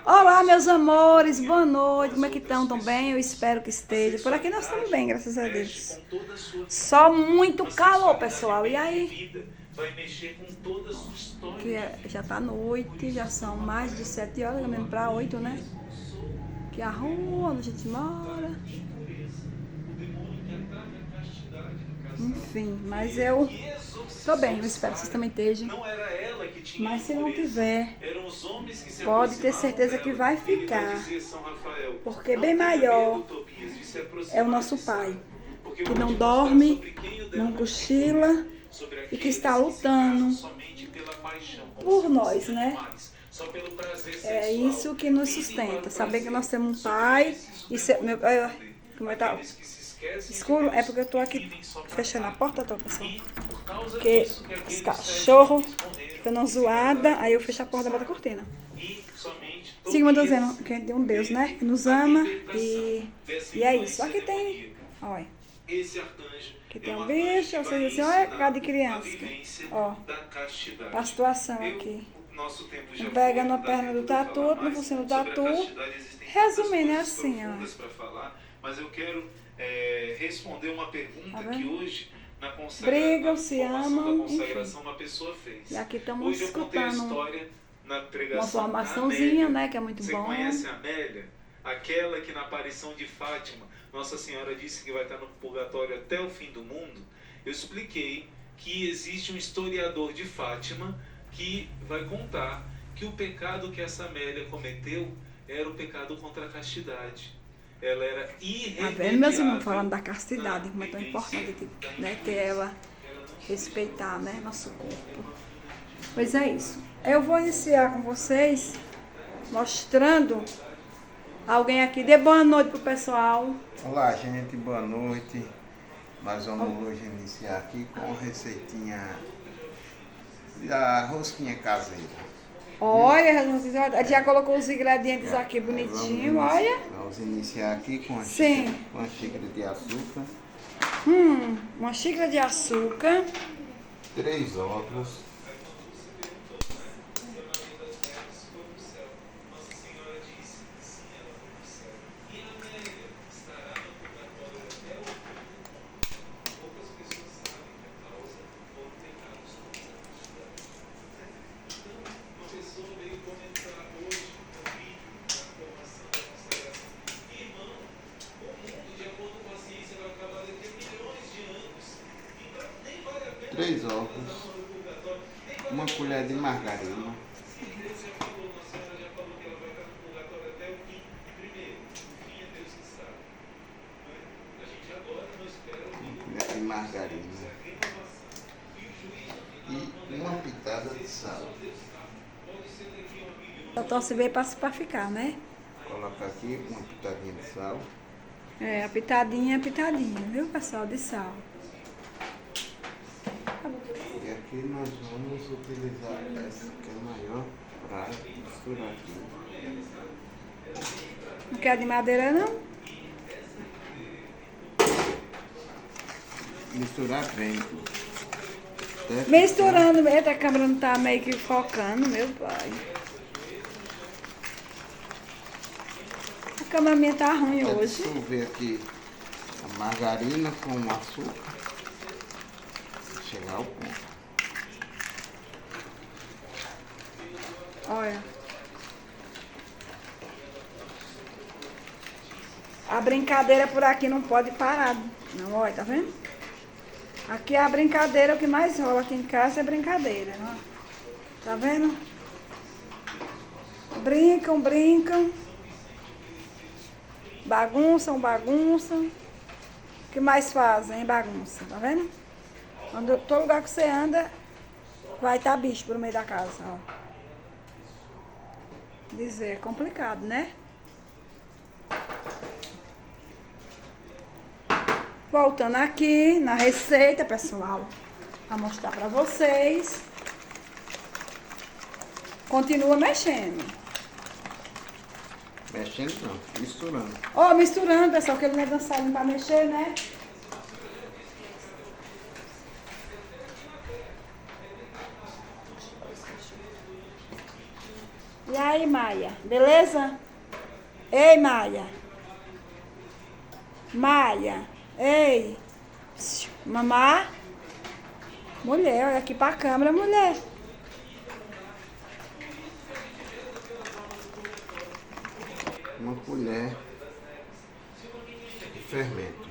Olá, meus amores, boa noite. Como é que estão? Tão bem? Eu espero que estejam. Por aqui nós estamos bem, graças a Deus. Só muito calor, pessoal. E aí? Já tá noite, já são mais de 7 horas, caminhando para 8, né? Que a rua onde a gente mora. Enfim, mas eu tô bem, eu espero que vocês também estejam. Mas se não tiver, pode ter certeza que vai ficar. Porque bem maior é o nosso Pai, que não dorme, não cochila e que está lutando por nós, né? É isso que nos sustenta, saber que nós temos um Pai e como é que tá? Escuro é porque eu tô aqui fechando a porta, tá, pessoal? Porque os cachorros ficam numa zoada, aí eu fecho a porta da cortina. Sim, como eu tô dizendo, que a gente tem um Deus, né? Que nos ama e é isso. Aqui tem, olha, aqui tem um bicho, vocês dizem assim, olha, cara de criança. Ó, a situação aqui. Um pega na perna do tatu, outro no focinho do tatu. Resumindo, é assim, ó. Mas eu quero responder uma pergunta que hoje na brigam, se amam, consagração uma pessoa fez. E aqui estamos Hoje eu contei a escutando história na pregação uma formaçãozinha, né, que é muito bom. Você conhece a Amélia? Aquela que na aparição de Fátima, Nossa Senhora disse que vai estar no purgatório até o fim do mundo. Eu expliquei que existe um historiador de Fátima que vai contar que o pecado que essa Amélia cometeu era o pecado contra a castidade. Ela era irremediável. Tá vendo, meus irmãos, falando da castidade, como é tão importante, né, que ela respeitar, né, nosso corpo. Pois é isso. Eu vou iniciar com vocês mostrando alguém aqui. Dê boa noite pro pessoal. Olá, gente, boa noite. Nós vamos hoje iniciar aqui com a receitinha da rosquinha caseira. Olha, a gente já colocou os ingredientes aqui bonitinho, olha. Vamos iniciar aqui com uma xícara de açúcar. Uma xícara de açúcar. 3 ovos. Três ovos, uma colher de margarina, e uma pitada de sal. Eu torço bem para ficar, né? Coloca aqui uma pitadinha de sal. A pitadinha, viu, pessoal, de sal. E aqui nós vamos utilizar essa que é maior para misturar aqui. Não quer de madeira, não? Misturar bem. Misturando, eita, a câmera não tá meio que focando, meu pai. A câmera minha tá ruim hoje. Dissolver aqui a margarina com o açúcar. Chegar ao ponto. Olha. A brincadeira por aqui não pode parar. Não, olha, tá vendo? Aqui é a brincadeira, o que mais rola aqui em casa é brincadeira. Ó. Tá vendo? Brincam. Bagunçam. O que mais fazem? Bagunça, tá vendo? Todo lugar que você anda, vai estar bicho pro meio da casa, ó. Dizer, é complicado, né? Voltando aqui na receita, pessoal, para mostrar para vocês. Continua mexendo. Mexendo não, misturando. Ó, misturando, pessoal, que ele não é dançarino para mexer, né? E aí, Maia? Beleza? Ei, Maia. Maia. Ei. Mamá. Mulher, olha aqui pra câmera, mulher. Uma colher de fermento.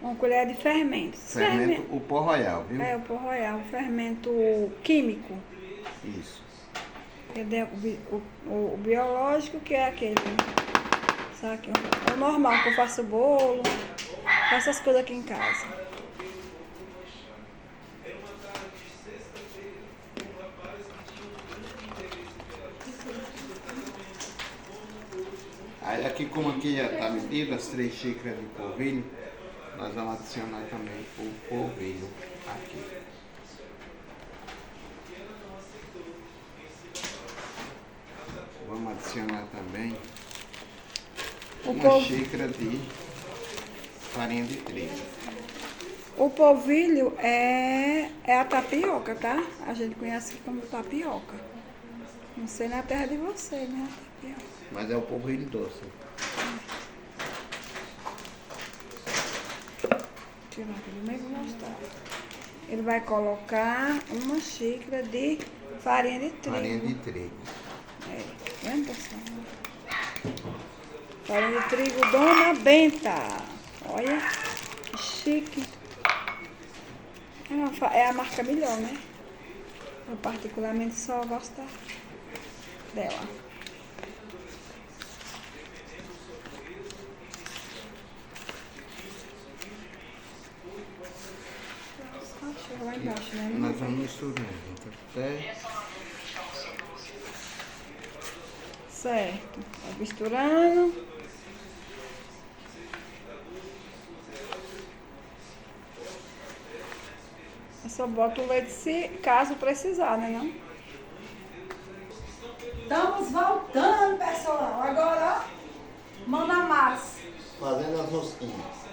Uma colher de fermento. Fermento, o pó royal, viu? É, o pó royal, fermento químico. Isso. O biológico, que é aquele. Sabe? É o normal, que eu faço bolo, faço essas coisas aqui em casa. Aí aqui, como aqui já está medido, as 3 xícaras de polvilho, nós vamos adicionar também o polvilho aqui. Vamos adicionar também uma xícara de farinha de trigo. O polvilho é a tapioca, tá? A gente conhece como tapioca. Não sei na terra de vocês, né? Tapioca. Mas é o polvilho doce. Tirar aqui do meio e mostrar. Ele vai colocar uma xícara de farinha de trigo. Farinha de trigo. É, vendo, pessoal? Farinha de trigo Dona Benta. Olha, que chique. É a marca melhor, né? Eu particularmente só gosto dela. Chega lá embaixo, né? Nós vamos misturando até... Certo. Vai misturando. Eu só boto o leite se caso precisar, né não? Estamos voltando, pessoal. Agora, ó, manda massa. Fazendo as rosquinhas.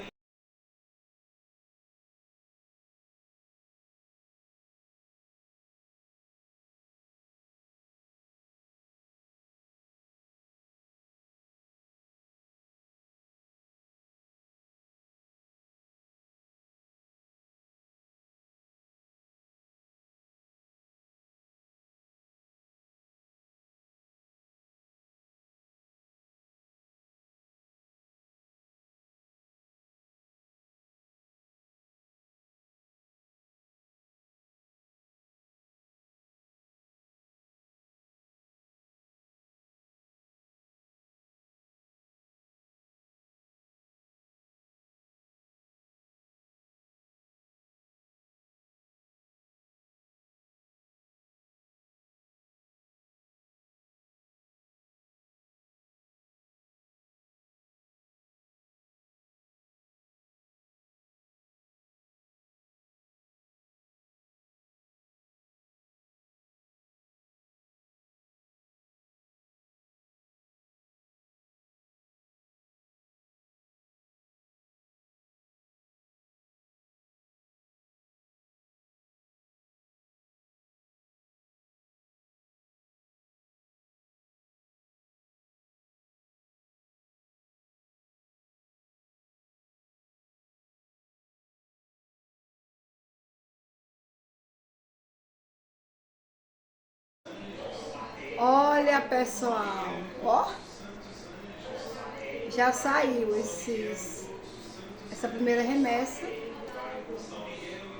Olha, pessoal, ó, já saiu essa primeira remessa.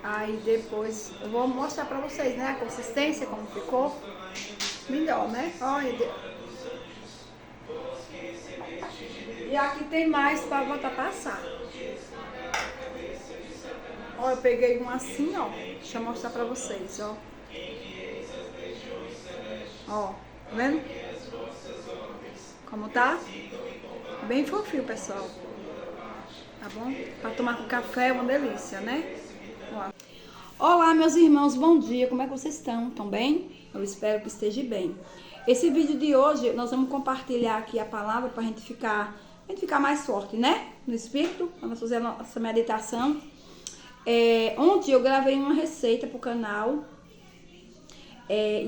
Aí depois eu vou mostrar pra vocês, né, a consistência, como ficou. Melhor, né? Olha. E aqui tem mais pra botar passar. Ó, eu peguei um assim, ó. Deixa eu mostrar pra vocês, ó. Ó, tá vendo? Como tá? Bem fofinho, pessoal. Tá bom? Pra tomar com café é uma delícia, né? Ó. Olá, meus irmãos, bom dia. Como é que vocês estão? Estão bem? Eu espero que esteja bem. Esse vídeo de hoje, nós vamos compartilhar aqui a palavra pra gente ficar mais forte, né? No espírito. Vamos fazer a nossa meditação. Ontem eu gravei uma receita pro canal.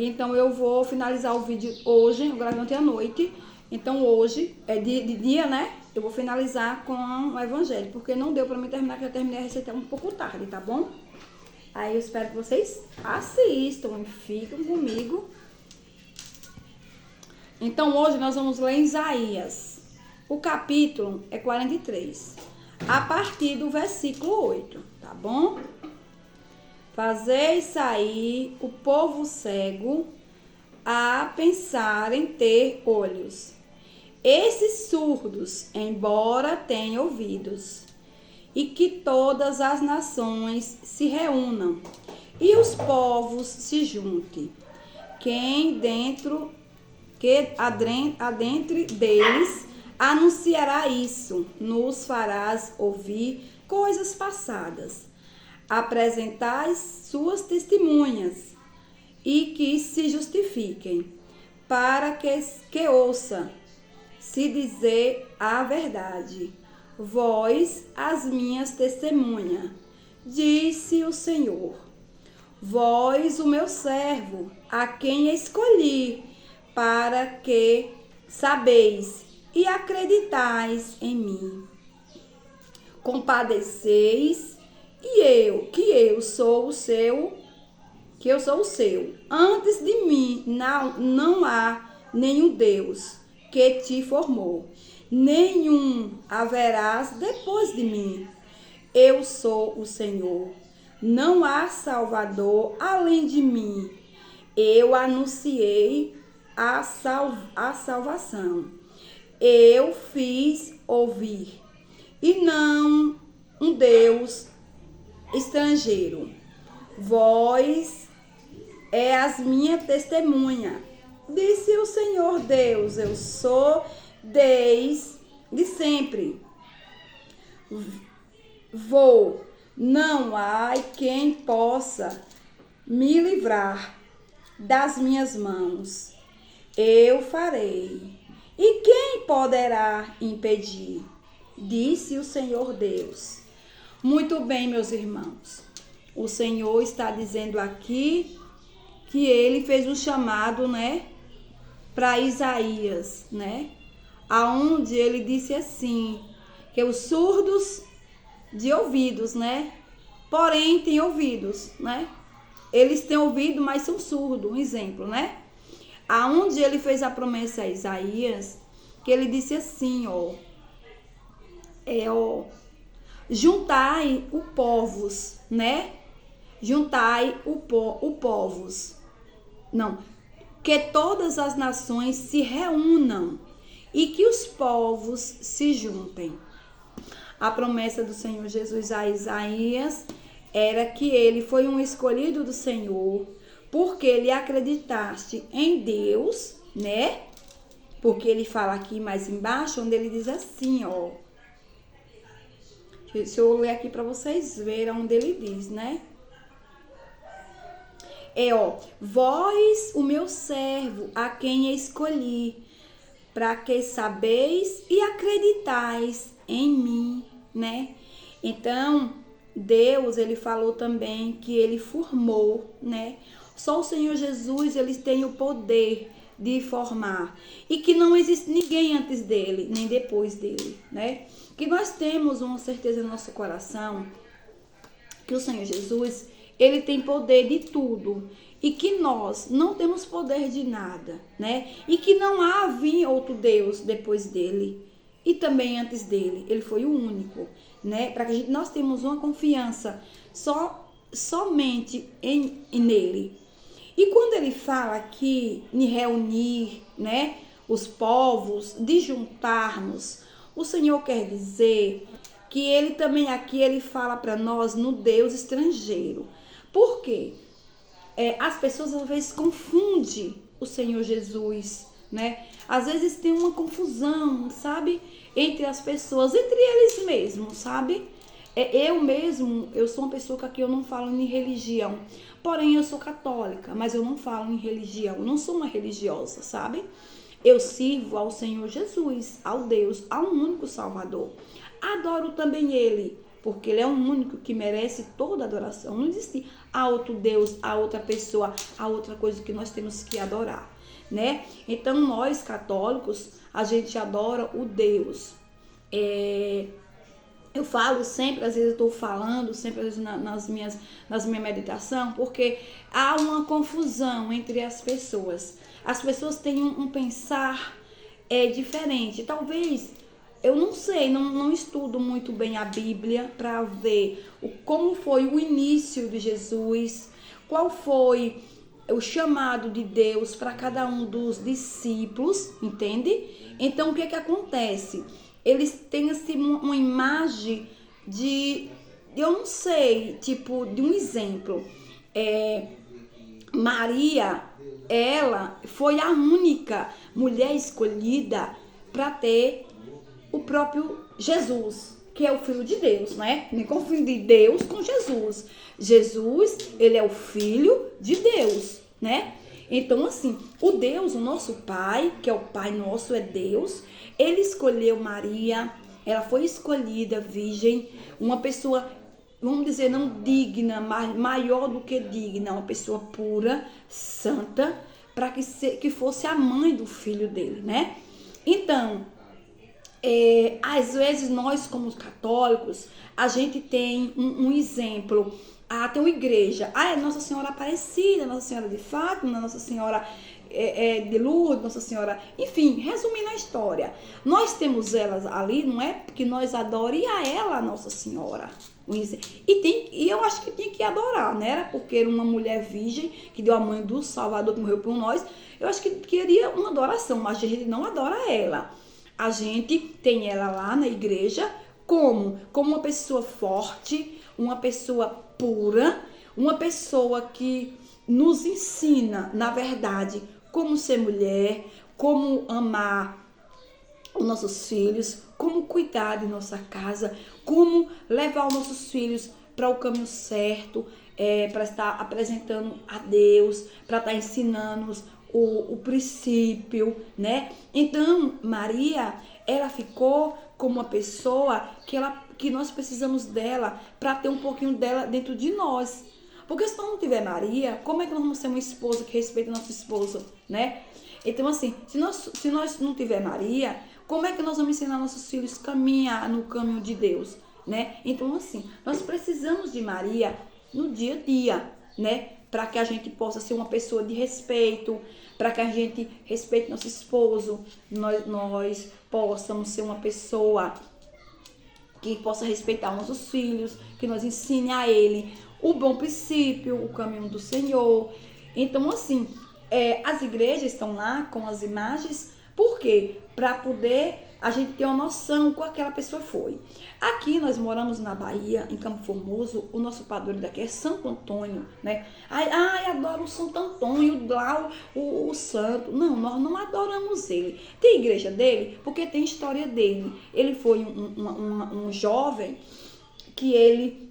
Então eu vou finalizar o vídeo hoje, eu gravei ontem à noite. Então hoje, de dia, né? Eu vou finalizar com o evangelho, porque não deu pra mim terminar, que eu terminei a receita um pouco tarde, tá bom? Aí eu espero que vocês assistam e fiquem comigo. Então hoje nós vamos ler Isaías. O capítulo é 43, a partir do versículo 8, tá bom? Fazei sair o povo cego a pensar em ter olhos. Esses surdos, embora tenham ouvidos, e que todas as nações se reúnam, e os povos se juntem. Adentre deles anunciará isso, nos farás ouvir coisas passadas. Apresentai suas testemunhas, e que se justifiquem, para que ouça, se dizer a verdade. Vós, as minhas testemunhas, disse o Senhor. Vós, o meu servo, a quem escolhi, para que sabeis e acreditais em mim. Compadeceis, que eu sou o seu. Antes de mim não há nenhum Deus que te formou, nenhum haverás depois de mim. Eu sou o Senhor, não há Salvador além de mim. Eu anunciei a salvação. Eu fiz ouvir, e não um Deus estrangeiro. Vós é as minhas testemunhas, disse o Senhor Deus. Eu sou desde sempre. Não há quem possa me livrar das minhas mãos. Eu farei, e quem poderá impedir? Disse o Senhor Deus. Muito bem, meus irmãos. O Senhor está dizendo aqui que ele fez um chamado, né, para Isaías, né, aonde ele disse assim, que os surdos de ouvidos, né, porém têm ouvidos, né, eles têm ouvido, mas são surdos, um exemplo, né, aonde ele fez a promessa a Isaías, que ele disse assim, juntai o povos, né, juntai o povos, não, que todas as nações se reúnam e que os povos se juntem. A promessa do Senhor Jesus a Isaías era que ele foi um escolhido do Senhor, porque ele acreditaste em Deus, né? Porque ele fala aqui mais embaixo, onde ele diz assim, deixa eu ler aqui para vocês verem onde ele diz, né? Vós, o meu servo, a quem escolhi, para que sabeis e acreditais em mim, né? Então, Deus, ele falou também que ele formou, né? Só o Senhor Jesus, ele tem o poder de formar. E que não existe ninguém antes dele, nem depois dele, né? Que nós temos uma certeza no nosso coração que o Senhor Jesus, ele tem poder de tudo. E que nós não temos poder de nada, né? E que não há vir outro Deus depois dele. E também antes dele. Ele foi o único, né? Para que nós tenhamos uma confiança somente nele. E quando ele fala aqui em reunir, né, os povos, de juntarmos, o Senhor quer dizer que ele também aqui ele fala para nós no Deus estrangeiro. Por quê? As pessoas às vezes confundem o Senhor Jesus, né? Às vezes tem uma confusão, sabe? Entre as pessoas, entre eles mesmos, sabe? Eu sou uma pessoa que aqui eu não falo em religião. Porém, eu sou católica, mas eu não falo em religião. Eu não sou uma religiosa, sabe? Eu sirvo ao Senhor Jesus, ao Deus, ao único Salvador. Adoro também Ele, porque Ele é o único que merece toda adoração. Não existe a outro Deus, a outra pessoa, a outra coisa que nós temos que adorar, né? Então, nós católicos, a gente adora o Deus. Eu falo sempre, às vezes eu estou falando, sempre às vezes nas minhas meditações, porque há uma confusão entre as pessoas. As pessoas têm um pensar diferente. Talvez, eu não sei, não estudo muito bem a Bíblia para ver como foi o início de Jesus, qual foi o chamado de Deus para cada um dos discípulos, entende? Então, o que acontece? Eles têm assim uma imagem eu não sei, tipo, de um exemplo. Maria, ela foi a única mulher escolhida para ter o próprio Jesus, que é o Filho de Deus, né? Nem confundir Deus com Jesus. Jesus, ele é o Filho de Deus, né? Então, assim, o Deus, o nosso Pai, que é o Pai nosso, é Deus, ele escolheu Maria, ela foi escolhida virgem, uma pessoa, vamos dizer, não digna, mas maior do que digna, uma pessoa pura, santa, para que fosse a mãe do filho dele, né? Então, às vezes nós, como católicos, a gente tem um exemplo. Tem uma igreja, é Nossa Senhora Aparecida, Nossa Senhora de Fátima, Nossa Senhora de Lourdes, Nossa Senhora, enfim, resumindo a história, nós temos elas ali, não é porque nós adoramos a ela, Nossa Senhora, e eu acho que tem que adorar, né? Porque era uma mulher virgem que deu a mãe do Salvador que morreu por nós. Eu acho que queria uma adoração, mas a gente não adora ela. A gente tem ela lá na igreja como uma pessoa forte, uma pessoa pura, uma pessoa que nos ensina, na verdade, como ser mulher, como amar os nossos filhos, como cuidar de nossa casa, como levar os nossos filhos para o caminho certo, para estar apresentando a Deus, para estar ensinando-nos o princípio, né? Então, Maria, ela ficou como uma pessoa que nós precisamos dela para ter um pouquinho dela dentro de nós. Porque se nós não tiver Maria, como é que nós vamos ser uma esposa que respeita nosso esposo, né? Então, assim, se nós não tiver Maria, como é que nós vamos ensinar nossos filhos a caminhar no caminho de Deus, né? Então, assim, nós precisamos de Maria no dia a dia, né? Para que a gente possa ser uma pessoa de respeito, para que a gente respeite nosso esposo, nós possamos ser uma pessoa que possa respeitar nossos filhos, que nós ensine a ele o bom princípio, o caminho do Senhor. Então, assim, as igrejas estão lá com as imagens, por quê? Para poder a gente ter uma noção qual aquela pessoa foi. Aqui nós moramos na Bahia, em Campo Formoso, o nosso padroeiro daqui é Santo Antônio, né? Adoro o Santo Antônio, lá o santo. Não, nós não adoramos ele. Tem igreja dele porque tem história dele. Ele foi um jovem que ele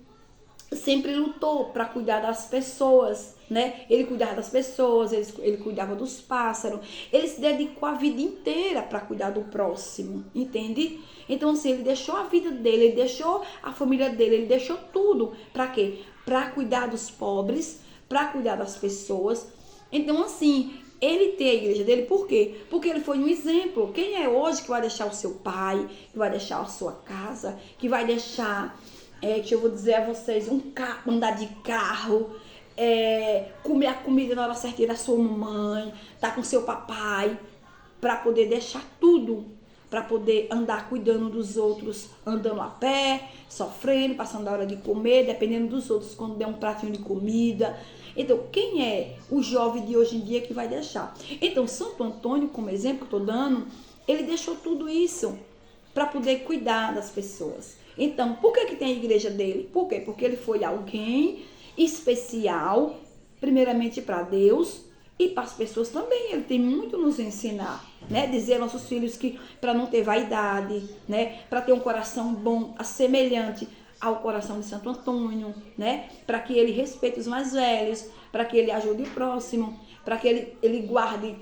sempre lutou para cuidar das pessoas, né? Ele cuidava das pessoas, ele cuidava dos pássaros, ele se dedicou a vida inteira para cuidar do próximo, entende? Então, assim, ele deixou a vida dele, ele deixou a família dele, ele deixou tudo. Para quê? Para cuidar dos pobres, para cuidar das pessoas. Então, assim, ele tem a igreja dele, por quê? Porque ele foi um exemplo. Quem é hoje que vai deixar o seu pai, que vai deixar a sua casa, que vai deixar... que eu vou dizer a vocês, andar de carro, comer a comida na hora certinha da sua mamãe, tá com seu papai, para poder deixar tudo, para poder andar cuidando dos outros, andando a pé, sofrendo, passando a hora de comer, dependendo dos outros, quando der um pratinho de comida. Então, quem é o jovem de hoje em dia que vai deixar? Então, Santo Antônio, como exemplo que eu estou dando, ele deixou tudo isso para poder cuidar das pessoas. Então, por que tem a igreja dele? Por quê? Porque ele foi alguém especial, primeiramente para Deus e para as pessoas também. Ele tem muito a nos ensinar, né? Dizer aos nossos filhos que para não ter vaidade, né? Para ter um coração bom, semelhante ao coração de Santo Antônio, né? Para que ele respeite os mais velhos, para que ele ajude o próximo, para que ele guarde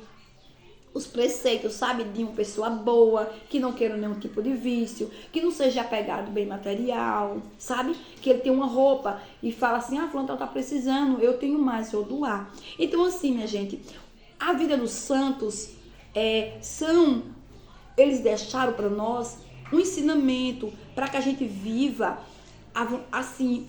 os preceitos, sabe, de uma pessoa boa, que não queira nenhum tipo de vício, que não seja apegado bem material, sabe? Que ele tem uma roupa e fala assim, fulano tá precisando, eu tenho mais, vou doar. Então assim, minha gente, a vida dos santos eles deixaram para nós um ensinamento para que a gente viva assim,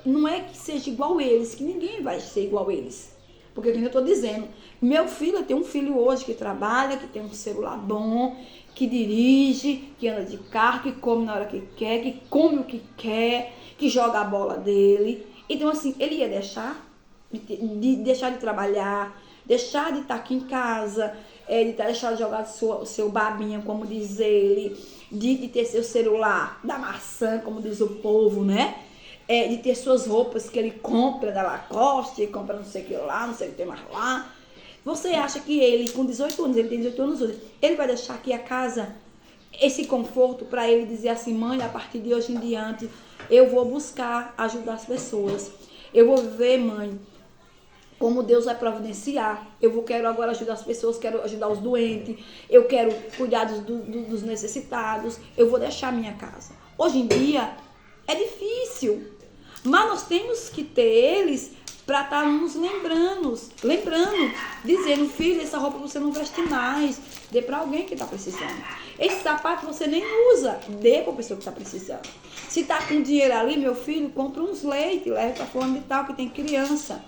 não é que seja igual eles, que ninguém vai ser igual a eles. Porque, como eu estou dizendo, meu filho, eu tenho um filho hoje que trabalha, que tem um celular bom, que dirige, que anda de carro, que come na hora que quer, que come o que quer, que joga a bola dele. Então, assim, ele ia deixar de trabalhar, deixar de estar aqui em casa, deixar de jogar o seu babinha, como diz ele, de ter seu celular da maçã, como diz o povo, né? De ter suas roupas que ele compra da Lacoste, compra não sei o que lá, não sei o que tem mais lá. Você acha que ele, com 18 anos, ele tem 18 anos hoje, ele vai deixar aqui a casa, esse conforto para ele dizer assim, mãe, a partir de hoje em diante, eu vou buscar ajudar as pessoas. Eu vou ver, mãe, como Deus vai providenciar. Quero agora ajudar as pessoas, quero ajudar os doentes, eu quero cuidar dos necessitados, eu vou deixar a minha casa. Hoje em dia, é difícil. Mas nós temos que ter eles para estar nos lembrando, dizendo, filho, essa roupa você não veste mais, dê para alguém que está precisando. Esse sapato você nem usa, dê para a pessoa que está precisando. Se está com dinheiro ali, meu filho, compra uns leite, leva para fulano de tal que tem criança.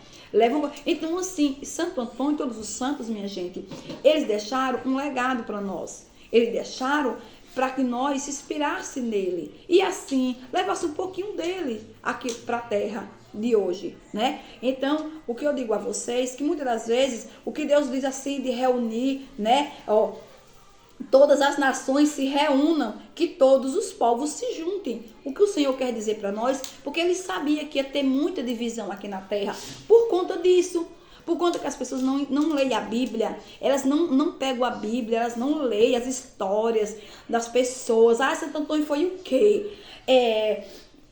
Então, assim, Santo Antônio, todos os santos, minha gente, eles deixaram um legado para nós. Eles deixaram para que nós se inspirasse nele. E assim, levasse um pouquinho dele aqui para a terra de hoje, né? Então, o que eu digo a vocês, que muitas das vezes, o que Deus diz assim, de reunir, né? Todas as nações se reúnam, que todos os povos se juntem. O que o Senhor quer dizer para nós? Porque ele sabia que ia ter muita divisão aqui na terra. Por conta disso, por conta que as pessoas não leem a Bíblia, elas não pegam a Bíblia, elas não leem as histórias das pessoas. Santo Antônio foi o quê?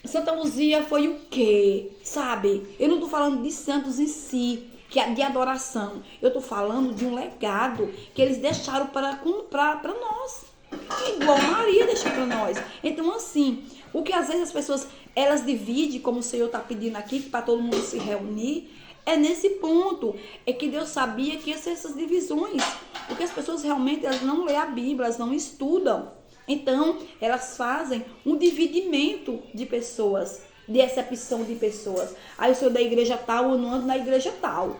Santa Luzia foi o quê? Sabe? Eu não estou falando de santos em si, que é de adoração. Eu estou falando de um legado que eles deixaram para nós. Igual Maria deixou para nós. Então, assim, o que às vezes as pessoas, elas dividem, como o Senhor está pedindo aqui, para todo mundo se reunir, é nesse ponto. É que Deus sabia que ia ser essas divisões. Porque as pessoas realmente, elas não lêem a Bíblia, elas não estudam. Então, elas fazem um dividimento de pessoas, de acepção de pessoas. Aí eu sou da igreja tal, eu não ando na igreja tal.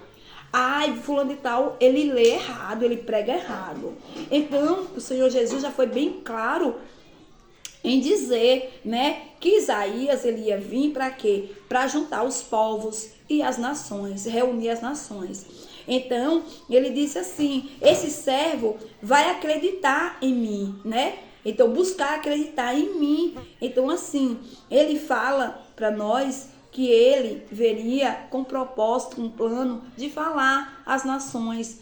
Fulano de tal, ele lê errado, ele prega errado. Então, o Senhor Jesus já foi bem claro em dizer, né, que Isaías, ele ia vir para quê? Para juntar os povos e as nações, reunir as nações. Então, ele disse assim, esse servo vai acreditar em mim, né? Então, buscar acreditar em mim. Então, assim, ele fala para nós que ele veria com propósito, com plano de falar às nações,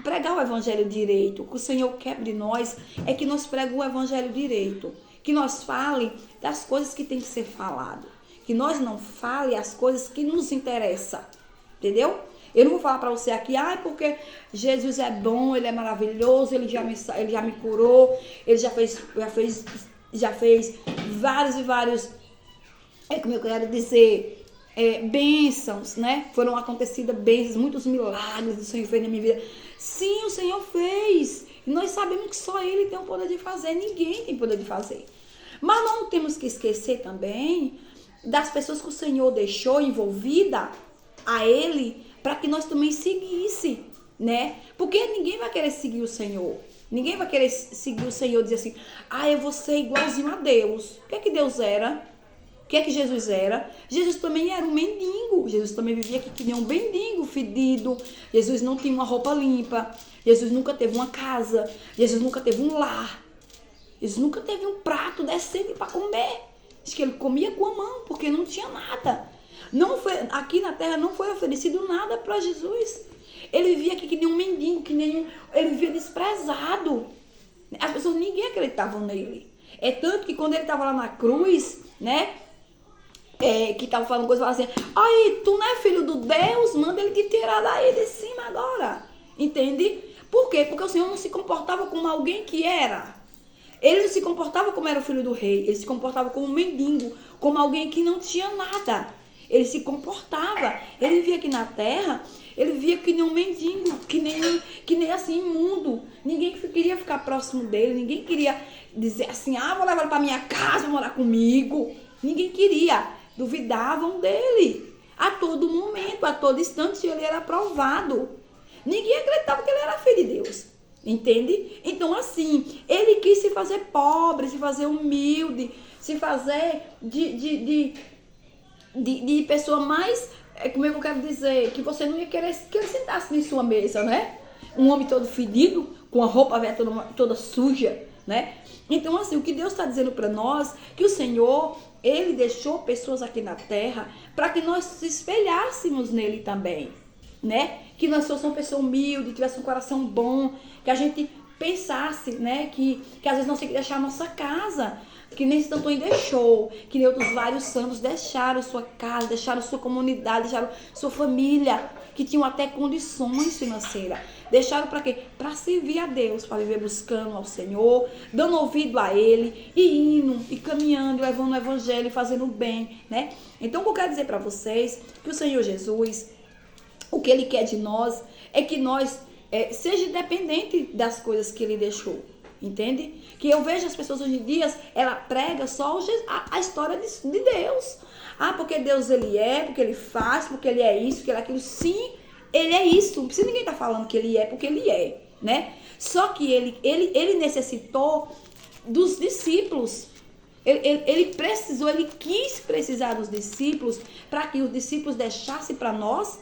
pregar o evangelho direito. O que o Senhor quer de nós é que nós preguemos o evangelho direito, que nós fale das coisas que tem que ser falado, que nós não fale as coisas que nos interessam, entendeu? Eu não vou falar para você aqui, porque Jesus é bom, ele é maravilhoso, ele já me curou, ele já fez vários e vários, como eu quero dizer, bênçãos, né? Foram acontecidas bênçãos, muitos milagres o Senhor fez na minha vida. Sim, o Senhor fez. E nós sabemos que só Ele tem o poder de fazer, ninguém tem poder de fazer. Mas não temos que esquecer também das pessoas que o Senhor deixou envolvida a Ele, para que nós também seguisse, né? Porque ninguém vai querer seguir o Senhor. Ninguém vai querer seguir o Senhor e dizer assim, eu vou ser igualzinho a Deus. O que é que Deus era? O que é que Jesus era? Jesus também era um mendigo. Jesus também vivia aqui que nem um mendigo fedido. Jesus não tinha uma roupa limpa. Jesus nunca teve uma casa. Jesus nunca teve um lar. Jesus nunca teve um prato decente para comer. Diz que ele comia com a mão, porque não tinha nada. Aqui na terra não foi oferecido nada para Jesus. Ele vivia aqui que nem um mendigo, ele vivia desprezado. As pessoas, ninguém acreditava nele. É tanto que quando ele estava lá na cruz, né? Que estava falando coisa, falava assim, tu não é filho do Deus? Manda ele te tirar daí de cima agora. Entende? Por quê? Porque o Senhor não se comportava como alguém que era. Ele não se comportava como era o filho do rei. Ele se comportava como um mendigo, como alguém que não tinha nada. Ele se comportava. Ele vivia aqui na terra, ele vivia que nem um mendigo, que nem assim, imundo. Ninguém queria ficar próximo dele, ninguém queria dizer assim, vou levar ele para minha casa, morar comigo. Ninguém queria. Duvidavam dele. A todo momento, a todo instante, ele era aprovado. Ninguém acreditava que ele era filho de Deus. Entende? Então, assim, ele quis se fazer pobre, se fazer humilde, se fazer de pessoa mais, como é que eu quero dizer, que você não ia querer que ele sentasse em sua mesa, né? Um homem todo fedido, com a roupa velha toda suja, né? Então, assim, o que Deus está dizendo para nós, que o Senhor, ele deixou pessoas aqui na terra para que nós se espelhássemos nele também, né? Que nós fossemos uma pessoa humilde, tivesse um coração bom, que a gente pensasse, né? Que às vezes nós temos que deixar a nossa casa, que nem Santo Antônio deixou, que nem outros vários santos deixaram sua casa, deixaram sua comunidade, deixaram sua família, que tinham até condições financeiras. Deixaram para quê? Para servir a Deus, para viver buscando ao Senhor, dando ouvido a Ele, e indo, e caminhando, levando o Evangelho, fazendo o bem, né? Então, o que eu quero dizer para vocês, que o Senhor Jesus, o que Ele quer de nós, é que nós seja independente das coisas que Ele deixou. Entende? Que eu vejo as pessoas hoje em dia, ela prega só a história de Deus. Porque Deus ele é, porque ele faz, porque ele é isso, porque ele é aquilo. Sim, ele é isso. Não precisa ninguém estar falando que ele é, porque ele é, né? Só que ele necessitou dos discípulos. Ele precisou, ele quis precisar dos discípulos para que os discípulos deixassem para nós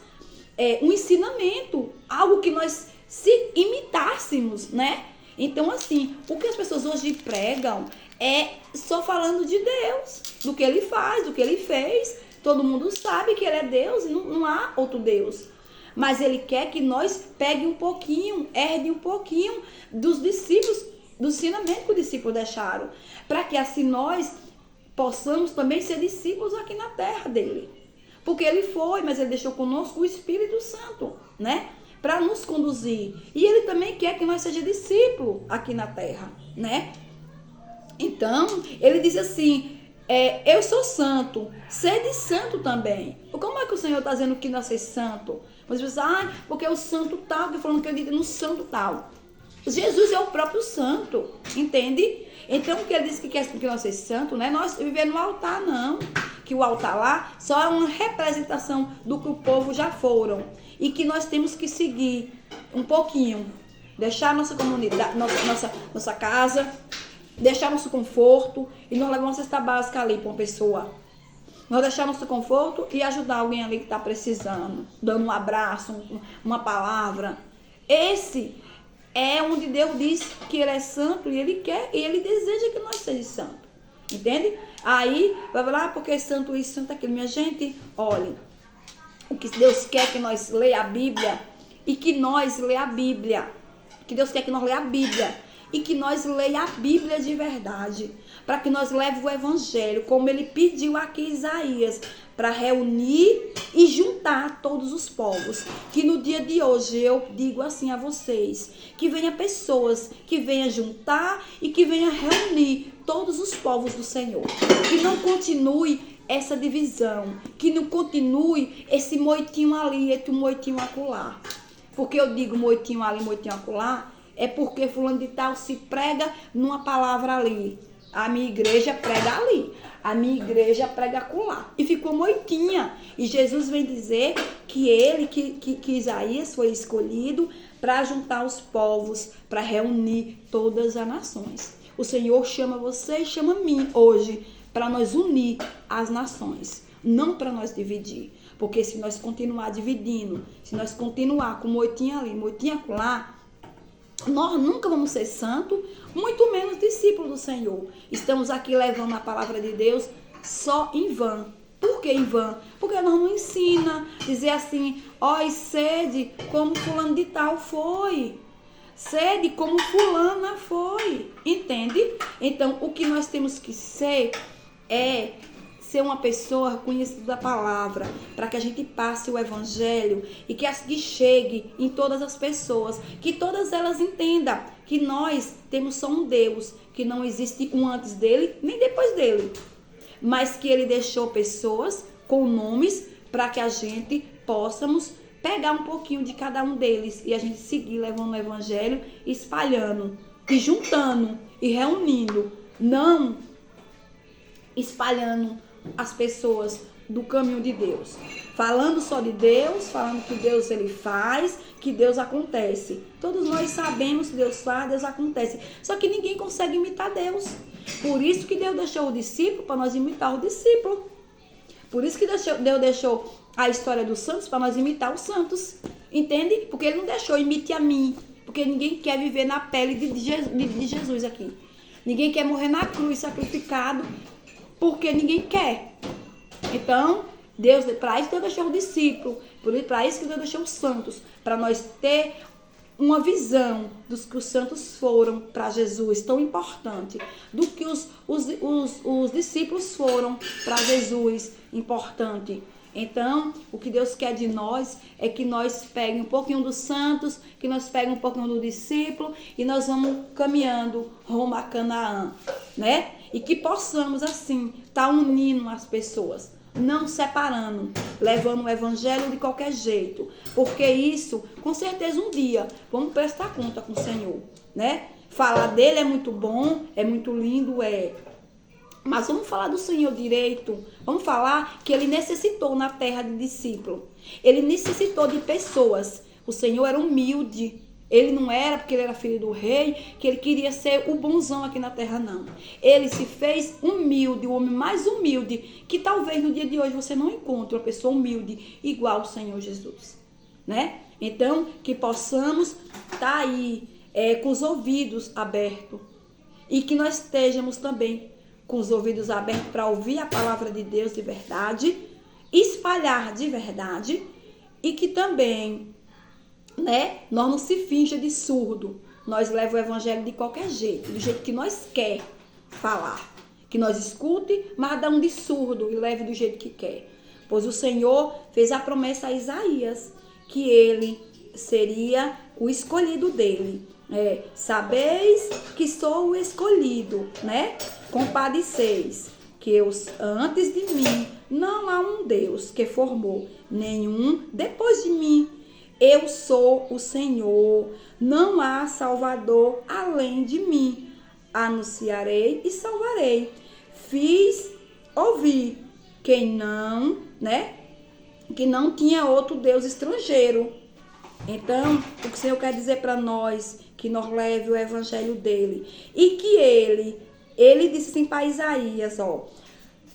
um ensinamento, algo que nós se imitássemos, né? Então, assim, o que as pessoas hoje pregam é só falando de Deus, do que Ele faz, do que Ele fez. Todo mundo sabe que Ele é Deus e não há outro Deus. Mas Ele quer que nós pegue um pouquinho, herde um pouquinho dos discípulos, do ensinamento que os discípulos deixaram, para que assim nós possamos também ser discípulos aqui na terra dele. Porque Ele foi, mas Ele deixou conosco o Espírito Santo, né? Para nos conduzir. E Ele também quer que nós sejamos discípulos aqui na terra, né? Então, Ele diz assim, eu sou santo, sede santo também. Como é que o Senhor está dizendo que nós somos santo? Você diz, porque o santo tal, que falando que acredita no santo tal. Jesus é o próprio santo, entende? Então, o que Ele diz que quer que nós somos santos, não é nós viver no altar, não. Que o altar lá só é uma representação do que o povo já foram. E que nós temos que seguir um pouquinho. Deixar nossa comunidade, nossa casa, deixar nosso conforto. E nós levamos uma cesta básica ali para uma pessoa. Nós deixar nosso conforto e ajudar alguém ali que está precisando. Dando um abraço, uma palavra. Esse é onde Deus diz que Ele é santo e Ele quer e Ele deseja que nós sejamos santos. Entende? Aí, vai falar, porque santo isso, santo aquilo. Minha gente, olha, o que Deus quer que nós leia a Bíblia e que nós leia a Bíblia. Que Deus quer que nós leia a Bíblia e que nós leia a Bíblia de verdade. Para que nós leve o Evangelho, como Ele pediu aqui em Isaías, para reunir e juntar todos os povos. Que no dia de hoje eu digo assim a vocês, que venha pessoas, que venha juntar e que venha reunir todos os povos do Senhor. Que não continue essa divisão, que não continue esse moitinho ali, esse moitinho acolá. Porque eu digo moitinho ali, moitinho acolá, é porque fulano de tal se prega numa palavra ali. A minha igreja prega ali. A minha igreja prega acolá. E ficou moitinha. E Jesus vem dizer que ele, que Isaías foi escolhido para juntar os povos, para reunir todas as nações. O Senhor chama você e chama mim hoje para nós unir as nações, não para nós dividir. Porque se nós continuar dividindo, se nós continuar com moitinha ali, moitinha acolá, nós nunca vamos ser santos, muito menos discípulos do Senhor. Estamos aqui levando a palavra de Deus só em vão. Por que em vão? Porque nós não ensina dizer assim, ó, e sede como fulano de tal foi. Sede como fulana foi. Entende? Então, o que nós temos que ser é ser uma pessoa conhecida da palavra, para que a gente passe o evangelho e que chegue em todas as pessoas, que todas elas entendam que nós temos só um Deus, que não existe um antes dele nem depois dele, mas que ele deixou pessoas com nomes para que a gente possamos pegar um pouquinho de cada um deles e a gente seguir levando o evangelho, espalhando e juntando e reunindo, não espalhando as pessoas do caminho de Deus, falando só de Deus, falando que Deus ele faz, que Deus acontece. Todos nós sabemos que Deus faz, Deus acontece, só que ninguém consegue imitar Deus. Por isso que Deus deixou o discípulo para nós imitar o discípulo. Por isso que Deus deixou a história dos santos para nós imitar os santos. Entende? Porque ele não deixou imite a mim, porque ninguém quer viver na pele de Jesus aqui. Ninguém quer morrer na cruz sacrificado, porque ninguém quer. Então, para isso Deus deixou o discípulo, para isso que Deus deixou os santos, para nós ter uma visão dos que os santos foram para Jesus, tão importante, do que os discípulos foram para Jesus, importante. Então, o que Deus quer de nós é que nós peguem um pouquinho dos santos, que nós peguem um pouquinho do discípulo e nós vamos caminhando rumo a Canaã, né? E que possamos, assim, estar unindo as pessoas, não separando, levando o evangelho de qualquer jeito. Porque isso, com certeza, um dia, vamos prestar conta com o Senhor, né? Falar dele é muito bom, é muito lindo, mas vamos falar do Senhor direito. Vamos falar que ele necessitou na terra de discípulo. Ele necessitou de pessoas. O Senhor era humilde. Ele não era porque ele era filho do rei, que ele queria ser o bonzão aqui na terra, não. Ele se fez humilde, o homem mais humilde, que talvez no dia de hoje você não encontre uma pessoa humilde igual o Senhor Jesus, né? Então, que possamos estar aí com os ouvidos abertos e que nós estejamos também com os ouvidos abertos para ouvir a palavra de Deus de verdade, espalhar de verdade e que também, né, nós não se finja de surdo, nós levamos o evangelho de qualquer jeito, do jeito que nós quer falar, que nós escute, mas dá um de surdo e leve do jeito que quer, pois o Senhor fez a promessa a Isaías, que ele seria o escolhido dele. Sabeis que sou o escolhido, né? Compadeceis que antes de mim não há um Deus que formou, nenhum depois de mim. Eu sou o Senhor, não há Salvador além de mim. Anunciarei e salvarei. Ouvi quem não, né? Que não tinha outro Deus estrangeiro. Então, o que o Senhor quer dizer para nós, que nós leve o evangelho dele. E que ele disse assim para Isaías,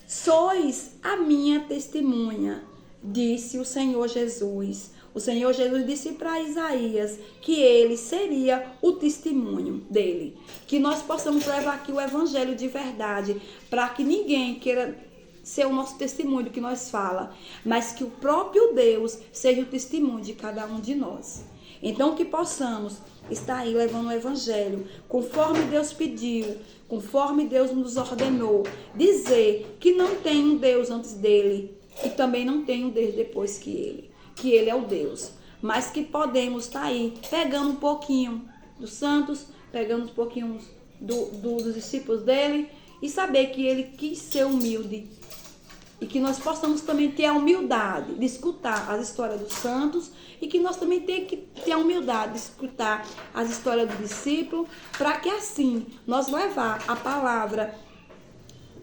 sois a minha testemunha, disse o Senhor Jesus. O Senhor Jesus disse para Isaías que ele seria o testemunho dele. Que nós possamos levar aqui o evangelho de verdade, para que ninguém queira ser o nosso testemunho do que nós fala, mas que o próprio Deus seja o testemunho de cada um de nós. Então que possamos estar aí levando o evangelho, conforme Deus pediu, conforme Deus nos ordenou, dizer que não tem um Deus antes dele e também não tem um Deus depois que ele é o Deus, mas que podemos estar aí pegando um pouquinho dos santos, pegando um pouquinho dos discípulos dele e saber que ele quis ser humilde. E que nós possamos também ter a humildade de escutar as histórias dos santos e que nós também temos que ter a humildade de escutar as histórias do discípulo, para que assim nós levar a palavra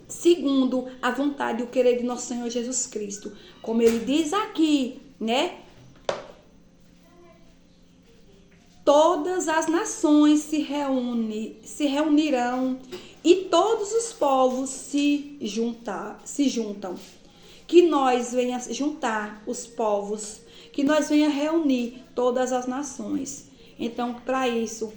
segundo a vontade e o querer de nosso Senhor Jesus Cristo. Como ele diz aqui, né? Todas as nações se reunirão e todos os povos se juntam. Que nós venha juntar os povos, que nós venha reunir todas as nações. Então, para isso,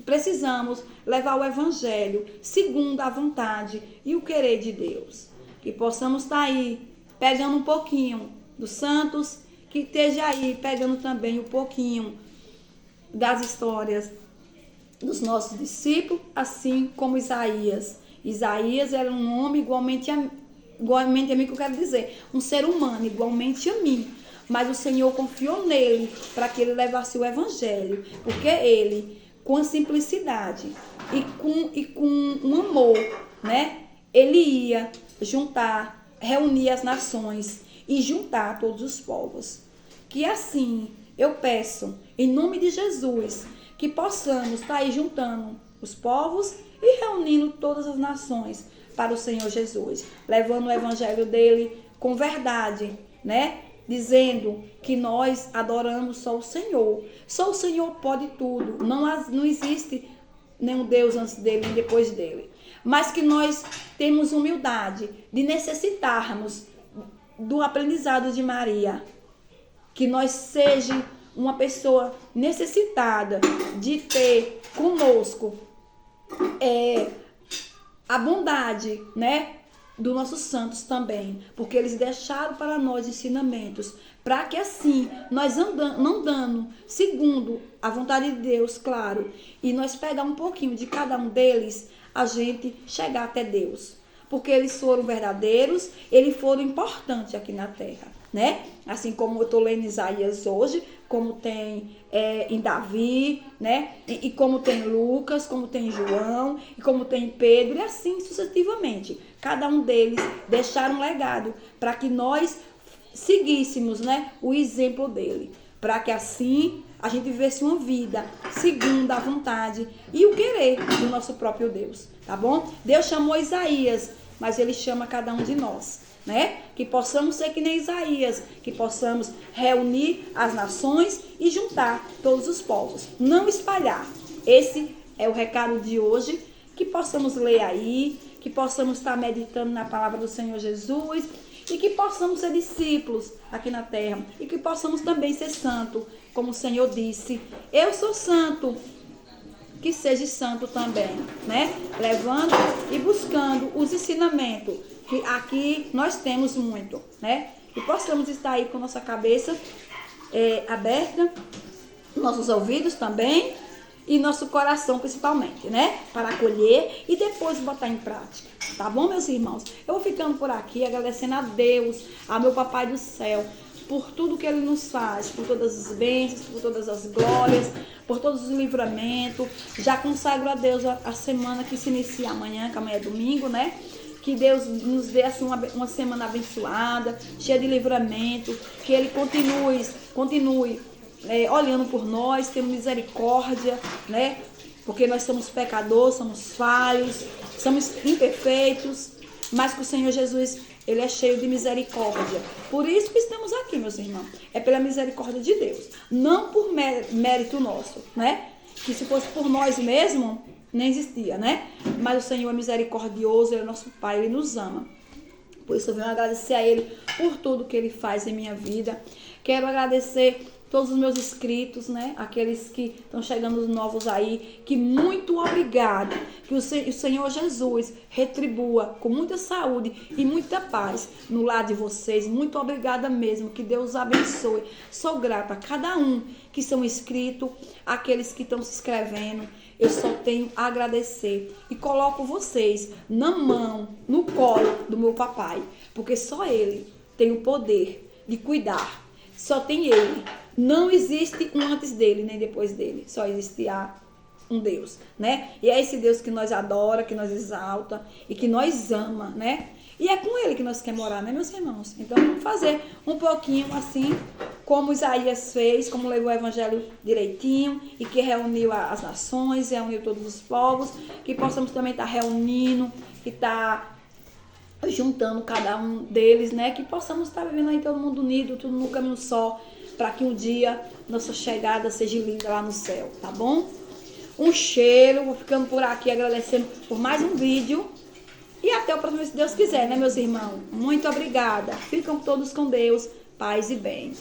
precisamos levar o evangelho segundo a vontade e o querer de Deus. Que possamos estar aí pegando um pouquinho dos santos, que esteja aí pegando também um pouquinho das histórias dos nossos discípulos, assim como Isaías. Isaías era um homem igualmente igualmente a mim, que eu quero dizer, um ser humano igualmente a mim. Mas o Senhor confiou nele para que ele levasse o evangelho, porque ele, com a simplicidade e com um amor, né? Ele ia juntar, reunir as nações e juntar todos os povos. Que assim, eu peço, em nome de Jesus, que possamos estar aí juntando os povos e reunindo todas as nações para o Senhor Jesus, levando o evangelho dele com verdade, né? Dizendo que nós adoramos só o Senhor. Só o Senhor pode tudo. Não existe nenhum Deus antes dele nem depois dele. Mas que nós temos humildade de necessitarmos do aprendizado de Maria. Que nós seja uma pessoa necessitada de ter conosco a bondade, né? Dos nossos santos também, porque eles deixaram para nós ensinamentos, para que assim nós andando segundo a vontade de Deus, claro, e nós pegar um pouquinho de cada um deles, a gente chegar até Deus, porque eles foram verdadeiros, eles foram importantes aqui na terra, né? Assim como eu estou lendo Isaías hoje, como tem em Davi, né? E como tem Lucas, como tem João, e como tem Pedro, e assim sucessivamente. Cada um deles deixaram um legado para que nós seguíssemos, né, o exemplo dele. Para que assim a gente vivesse uma vida segundo a vontade e o querer do nosso próprio Deus, tá bom? Deus chamou Isaías, mas ele chama cada um de nós, né? Que possamos ser que nem Isaías, que possamos reunir as nações e juntar todos os povos, não espalhar. Esse é o recado de hoje, que possamos ler aí, que possamos estar meditando na palavra do Senhor Jesus e que possamos ser discípulos aqui na terra e que possamos também ser santo, como o Senhor disse, eu sou santo, que seja santo também, né? Levando e buscando os ensinamentos, que aqui nós temos muito, né? E possamos estar aí com nossa cabeça aberta, nossos ouvidos também e nosso coração principalmente, né? Para acolher e depois botar em prática, tá bom, meus irmãos? Eu vou ficando por aqui agradecendo a Deus, a meu Papai do céu, por tudo que Ele nos faz, por todas as bênçãos, por todas as glórias, por todos os livramentos. Já consagro a Deus a semana que se inicia amanhã, que amanhã é domingo, né? Que Deus nos dê assim, uma semana abençoada, cheia de livramento, que Ele continue olhando por nós, tendo misericórdia, né? Porque nós somos pecadores, somos falhos, somos imperfeitos, mas que o Senhor Jesus, Ele é cheio de misericórdia. Por isso que estamos aqui, meus irmãos. É pela misericórdia de Deus, não por mérito nosso, né? Que se fosse por nós mesmos, nem existia, né? Mas o Senhor é misericordioso, Ele é nosso Pai, Ele nos ama. Por isso eu venho agradecer a Ele por tudo que Ele faz em minha vida. Quero agradecer todos os meus inscritos, né? Aqueles que estão chegando novos aí, que muito obrigado. Que o Senhor Jesus retribua com muita saúde e muita paz no lar de vocês. Muito obrigada mesmo. Que Deus abençoe. Sou grata a cada um que são inscritos, aqueles que estão se inscrevendo. Eu só tenho a agradecer. E coloco vocês na mão, no colo do meu papai. Porque só Ele tem o poder de cuidar. Só tem Ele. Não existe um antes dele, nem depois dele. Só existirá um Deus, né? E é esse Deus que nós adora, que nós exalta e que nós ama, né? E é com Ele que nós queremos morar, né, meus irmãos? Então, vamos fazer um pouquinho assim, como Isaías fez, como levou o evangelho direitinho e que reuniu as nações, reuniu todos os povos, que possamos também estar reunindo, que está juntando cada um deles, né? Que possamos estar vivendo aí todo mundo unido, tudo no caminho só, para que um dia nossa chegada seja linda lá no céu, tá bom? Um cheiro, vou ficando por aqui agradecendo por mais um vídeo. E até o próximo, se Deus quiser, né, meus irmãos? Muito obrigada. Ficam todos com Deus, paz e bem.